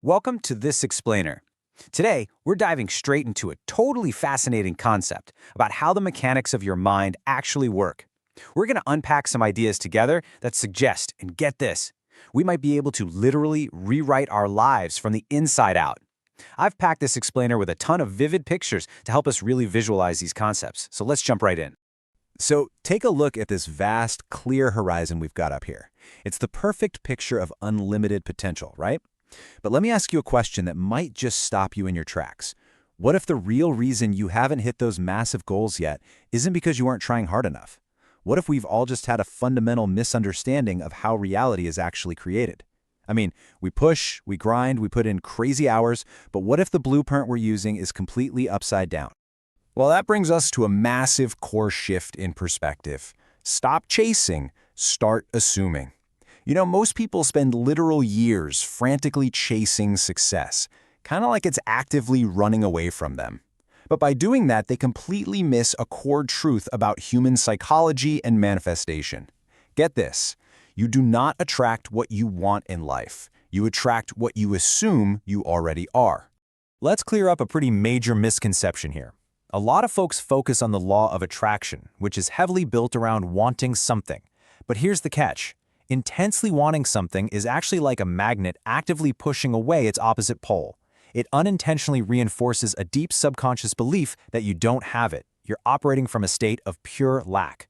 Welcome to This Explainer. Today, we're diving straight into a totally fascinating concept about how the mechanics of your mind actually work. We're going to unpack some ideas together that suggest, and get this, we might be able to literally rewrite our lives from the inside out. I've packed this explainer with a ton of vivid pictures to help us really visualize these concepts, so let's jump right in. So take a look at this vast, clear horizon we've got up here. It's the perfect picture of unlimited potential, right? But let me ask you a question that might just stop you in your tracks. What if the real reason you haven't hit those massive goals yet isn't because you aren't trying hard enough? What if we've all just had a fundamental misunderstanding of how reality is actually created? I mean, we push, we grind, we put in crazy hours, but what if the blueprint we're using is completely upside down? Well, that brings us to a massive core shift in perspective. Stop chasing, start assuming. You know, most people spend literal years frantically chasing success, kind of like it's actively running away from them. But by doing that, they completely miss a core truth about human psychology and manifestation. Get this, you do not attract what you want in life. You attract what you assume you already are. Let's clear up a pretty major misconception here. A lot of folks focus on the law of attraction, which is heavily built around wanting something. But here's the catch. Intensely wanting something is actually like a magnet actively pushing away its opposite pole. It unintentionally reinforces a deep subconscious belief that you don't have it. You're operating from a state of pure lack.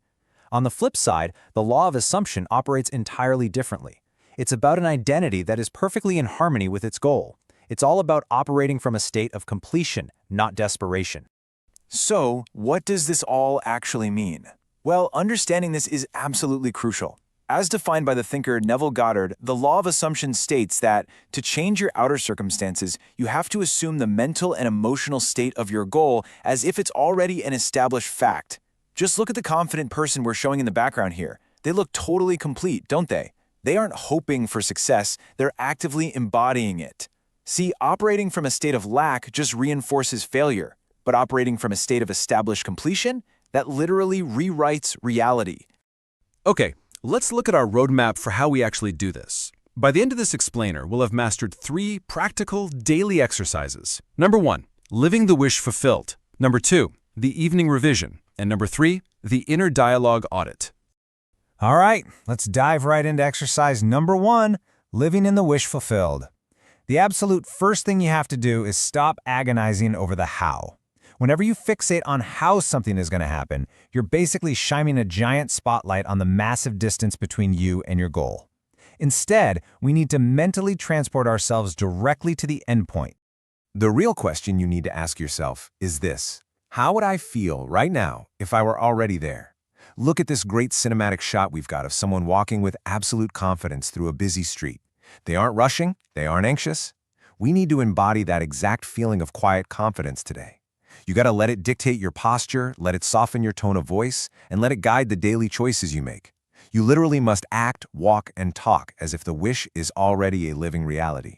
On the flip side, the law of assumption operates entirely differently. It's about an identity that is perfectly in harmony with its goal. It's all about operating from a state of completion, not desperation. So, what does this all actually mean? Well, understanding this is absolutely crucial. As defined by the thinker Neville Goddard, the law of assumption states that to change your outer circumstances, you have to assume the mental and emotional state of your goal as if it's already an established fact. Just look at the confident person we're showing in the background here. They look totally complete, don't they? They aren't hoping for success, they're actively embodying it. See, operating from a state of lack just reinforces failure. But operating from a state of established completion, that literally rewrites reality. Okay, let's look at our roadmap for how we actually do this. By the end of this explainer, we'll have mastered 3 practical daily exercises. Number 1, living the wish fulfilled. Number 2, the evening revision. And number 3, the inner dialogue audit. All right, let's dive right into exercise number 1, living in the wish fulfilled. The absolute first thing you have to do is stop agonizing over the how. Whenever you fixate on how something is going to happen, you're basically shining a giant spotlight on the massive distance between you and your goal. Instead, we need to mentally transport ourselves directly to the endpoint. The real question you need to ask yourself is this: how would I feel right now if I were already there? Look at this great cinematic shot we've got of someone walking with absolute confidence through a busy street. They aren't rushing, they aren't anxious. We need to embody that exact feeling of quiet confidence today. You got to let it dictate your posture, let it soften your tone of voice, and let it guide the daily choices you make. You literally must act, walk, and talk as if the wish is already a living reality.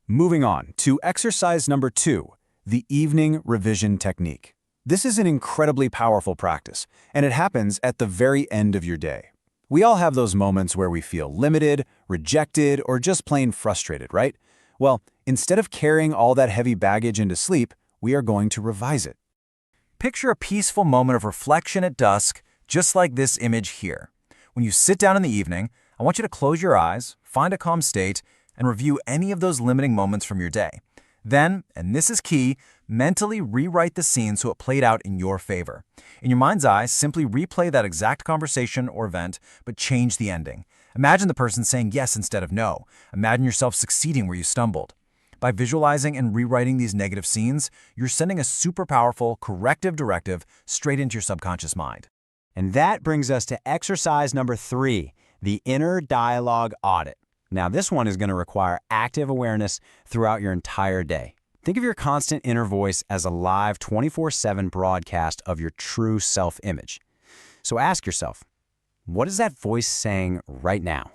Moving on to exercise number 2, the evening revision technique. This is an incredibly powerful practice, and it happens at the very end of your day. We all have those moments where we feel limited, rejected, or just plain frustrated, right? Well, instead of carrying all that heavy baggage into sleep, we are going to revise it. Picture a peaceful moment of reflection at dusk, just like this image here. When you sit down in the evening, I want you to close your eyes, find a calm state, and review any of those limiting moments from your day. Then, and this is key, mentally rewrite the scene so it played out in your favor. In your mind's eye, simply replay that exact conversation or event, but change the ending. Imagine the person saying yes instead of no. Imagine yourself succeeding where you stumbled. By visualizing and rewriting these negative scenes, you're sending a super powerful corrective directive straight into your subconscious mind. And that brings us to exercise number 3, the inner dialogue audit. Now, this one is going to require active awareness throughout your entire day. Think of your constant inner voice as a live 24/7 broadcast of your true self-image. So ask yourself, what is that voice saying right now?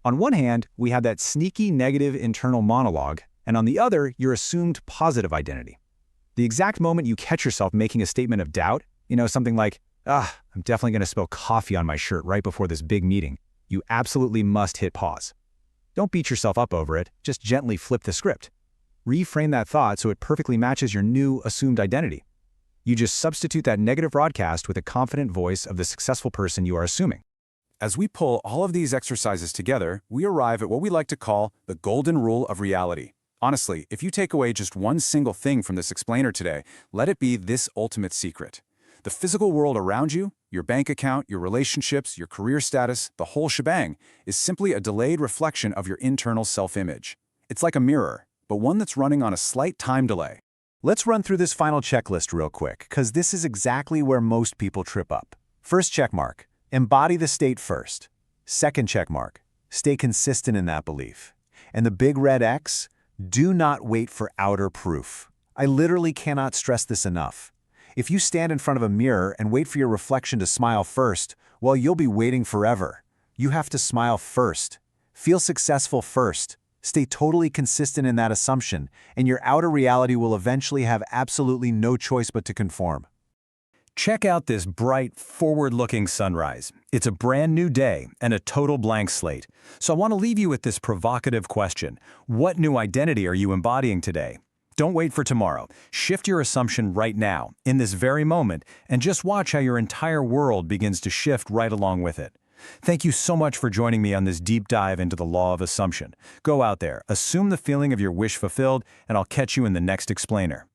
On one hand, we have that sneaky negative internal monologue, and on the other, your assumed positive identity. The exact moment you catch yourself making a statement of doubt, something like, I'm definitely going to spill coffee on my shirt right before this big meeting, you absolutely must hit pause. Don't beat yourself up over it, just gently flip the script. Reframe that thought so it perfectly matches your new assumed identity. You just substitute that negative broadcast with a confident voice of the successful person you are assuming. As we pull all of these exercises together, we arrive at what we like to call the golden rule of reality. Honestly, if you take away just one single thing from this explainer today, let it be this ultimate secret. The physical world around you, your bank account, your relationships, your career status, the whole shebang, is simply a delayed reflection of your internal self-image. It's like a mirror, but one that's running on a slight time delay. Let's run through this final checklist real quick, because this is exactly where most people trip up. First checkmark, embody the state first. Second checkmark, stay consistent in that belief. And the big red X, do not wait for outer proof. I literally cannot stress this enough. If you stand in front of a mirror and wait for your reflection to smile first, well, you'll be waiting forever. You have to smile first. Feel successful first. Stay totally consistent in that assumption, and your outer reality will eventually have absolutely no choice but to conform. Check out this bright, forward-looking sunrise. It's a brand new day and a total blank slate. So I want to leave you with this provocative question. What new identity are you embodying today? Don't wait for tomorrow. Shift your assumption right now, in this very moment, and just watch how your entire world begins to shift right along with it. Thank you so much for joining me on this deep dive into the law of assumption. Go out there, assume the feeling of your wish fulfilled, and I'll catch you in the next explainer.